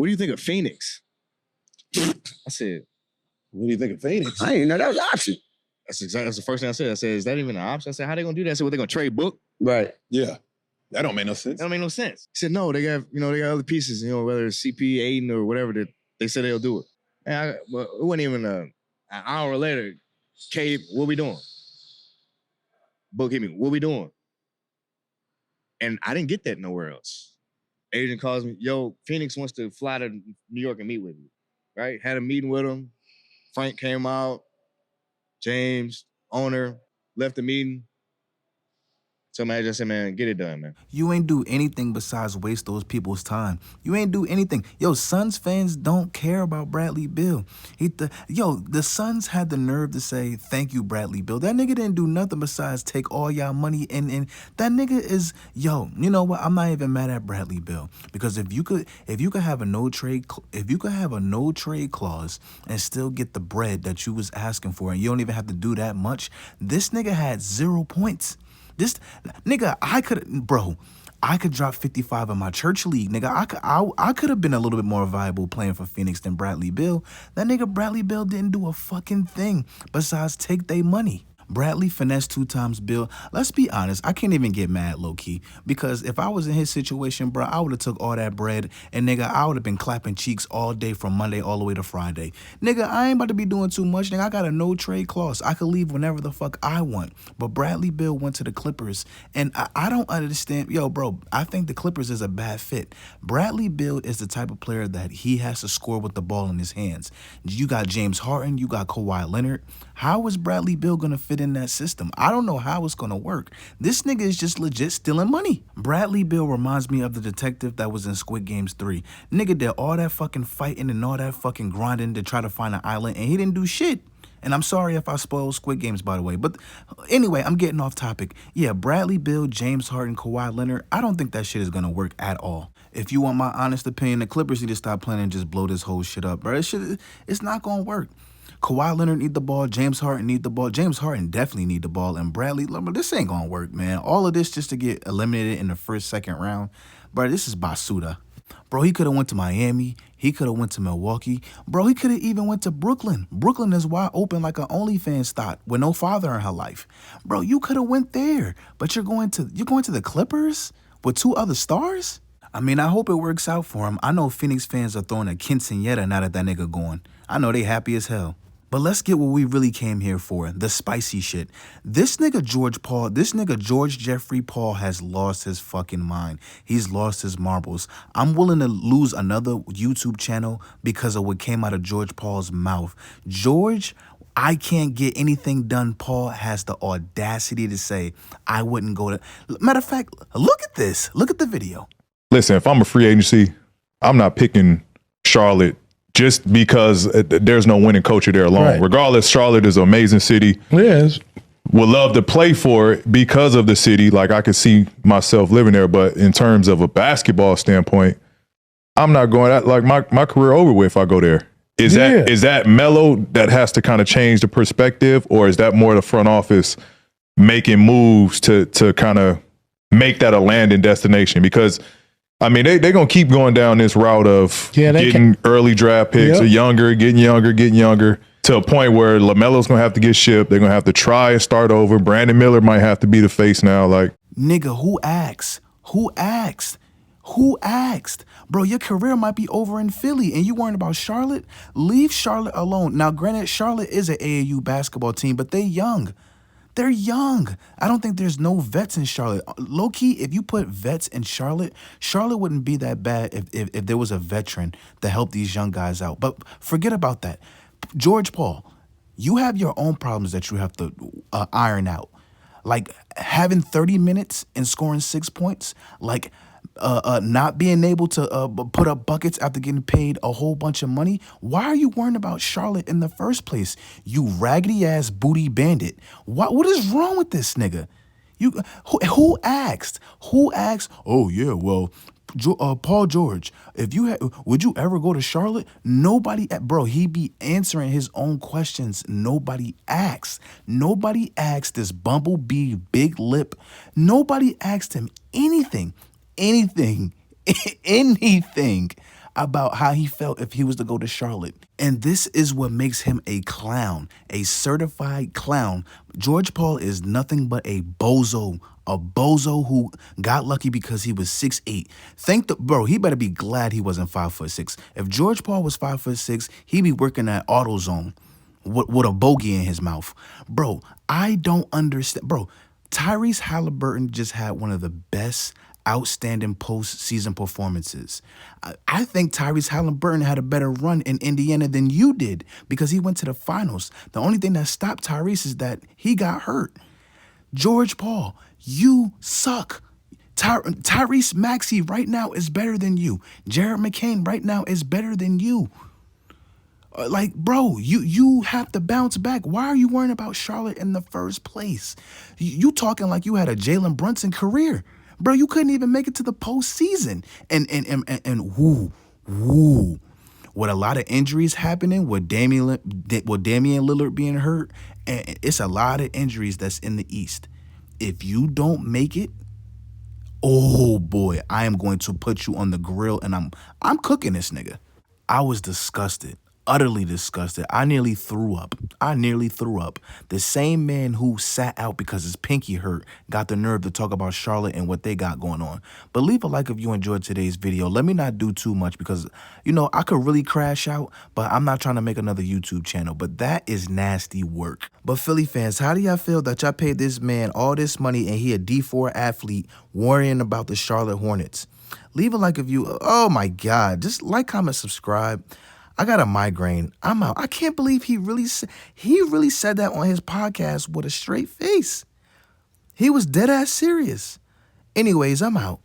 what do you think of Phoenix? I said, what do you think of Phoenix? I didn't know that was an option. That's the first thing I said. I said, is that even an option? I said, how they gonna do that? I said, what, they gonna trade Book? Right. Yeah. That don't make no sense. That don't make no sense. He said, no, they got other pieces, whether it's CP, Aiden, or whatever, that they said they'll do it. And it wasn't even an hour later, Cade, what we doing? Book hit me, what we doing? And I didn't get that nowhere else. Agent calls me, yo, Phoenix wants to fly to New York and meet with you, right? Had a meeting with him. Frank came out. James, owner, left the meeting. So man, I just said, man, get it done, man. You ain't do anything besides waste those people's time. You ain't do anything. Yo, Suns fans don't care about Bradley Beal. The Suns had the nerve to say, thank you, Bradley Beal. That nigga didn't do nothing besides take all y'all money and that nigga is, you know what? I'm not even mad at Bradley Beal. Because if you could have a no trade clause and still get the bread that you was asking for, and you don't even have to do that much, this nigga had 0 points. This nigga, I could drop 55 in my church league, nigga. I could have been a little bit more viable playing for Phoenix than Bradley Beal. That nigga Bradley Beal didn't do a fucking thing besides take their money. Bradley finessed 2 times Bill. Let's be honest, I can't even get mad low-key, because if I was in his situation, bro, I would have took all that bread and, nigga, I would have been clapping cheeks all day from Monday all the way to Friday. Nigga, I ain't about to be doing too much, nigga. I got a no-trade clause. I could leave whenever the fuck I want. But Bradley Beal went to the Clippers, and I don't understand. Yo, bro, I think the Clippers is a bad fit. Bradley Beal is the type of player that he has to score with the ball in his hands. You got James Harden, you got Kawhi Leonard. How is Bradley Beal gonna fit in that system? I don't know how it's gonna work. This nigga is just legit stealing money. Bradley Beal reminds me of the detective that was in Squid Games 3. Nigga did all that fucking fighting and all that fucking grinding to try to find an island, and he didn't do shit. And I'm sorry if I spoiled Squid Games, by the way. But anyway, I'm getting off topic. Yeah, Bradley Beal, James Harden, Kawhi Leonard, I don't think that shit is gonna work at all. If you want my honest opinion, the Clippers need to stop playing and just blow this whole shit up, bro. It's not gonna work. Kawhi Leonard need the ball. James Harden need the ball. James Harden definitely need the ball. And Bradley, this ain't gonna work, man. All of this just to get eliminated in the first, second round. Bro, this is Basuda. Bro, he could have went to Miami. He could have went to Milwaukee. Bro, he could have even went to Brooklyn. Brooklyn is wide open like an OnlyFans thought with no father in her life. Bro, you could have went there. But you're going to the Clippers with 2 other stars? I mean, I hope it works out for him. I know Phoenix fans are throwing a quinceañera now that nigga gone. I know they happy as hell. But let's get what we really came here for, the spicy shit. This nigga George Jeffrey Paul has lost his fucking mind. He's lost his marbles. I'm willing to lose another YouTube channel because of what came out of George Paul's mouth. George, I can't get anything done. Paul has the audacity to say, I wouldn't go to... Matter of fact, look at this. Look at the video. Listen, if I'm a free agency, I'm not picking Charlotte just because there's no winning culture there alone. Right. Regardless, Charlotte is an amazing city. Yes. Would love to play for it because of the city. Like, I could see myself living there. But in terms of a basketball standpoint, I'm not going out. Like, my career over with if I go there. Is that Melo that has to kind of change the perspective, or is that more the front office making moves to kind of make that a landing destination? Because I mean, they're going to keep going down this route of getting early draft picks, or getting younger, to a point where LaMelo's going to have to get shipped. They're going to have to try and start over. Brandon Miller might have to be the face now. Like, nigga, who asked? Who asked? Who asked? Bro, your career might be over in Philly and you worrying about Charlotte? Leave Charlotte alone. Now, granted, Charlotte is an AAU basketball team, but they young. They're young. I don't think there's no vets in Charlotte. Low-key, if you put vets in Charlotte, Charlotte wouldn't be that bad if there was a veteran to help these young guys out. But forget about that. George Paul, you have your own problems that you have to iron out. Like having 30 minutes and scoring 6 points. Like not being able to put up buckets after getting paid a whole bunch of money. Why are you worrying about Charlotte in the first place? You raggedy ass booty bandit. What is wrong with this nigga? Who asked? Who asked? Oh yeah, well, Paul George, would you ever go to Charlotte? Nobody, bro, he be answering his own questions. Nobody asked. Nobody asked this bumblebee big lip. Nobody asked him anything. Anything. about how he felt if he was to go to Charlotte. And this is what makes him a clown, a certified clown. George Paul is nothing but a bozo who got lucky because he was 6'8". Bro, he better be glad he wasn't 5'6". If George Paul was 5'6", he'd be working at AutoZone with a bogey in his mouth. Bro, I don't understand. Bro, Tyrese Halliburton just had one of the best outstanding postseason performances. I think Tyrese Halliburton had a better run in Indiana than you did because he went to the finals. The only thing that stopped Tyrese is that he got hurt. George Paul, you suck. Tyrese Maxey right now is better than you. Jared McCain right now is better than you. Like, bro, you have to bounce back. Why are you worrying about Charlotte in the first place? You talking like you had a Jalen Brunson career. Bro, you couldn't even make it to the postseason. And woo. With a lot of injuries happening, with Damian Lillard being hurt, and it's a lot of injuries that's in the East. If you don't make it, oh boy, I am going to put you on the grill and I'm cooking this nigga. I was disgusted. Utterly disgusted. I nearly threw up. The same man who sat out because his pinky hurt got the nerve to talk about Charlotte and what they got going on. But leave a like if you enjoyed today's video. Let me not do too much because, I could really crash out, but I'm not trying to make another YouTube channel. But that is nasty work. But Philly fans, how do y'all feel that y'all paid this man all this money and he a D4 athlete worrying about the Charlotte Hornets? Leave a like if you, oh my God, just like, comment, subscribe. I got a migraine. I'm out. I can't believe he really said that on his podcast with a straight face. He was dead ass serious. Anyways, I'm out.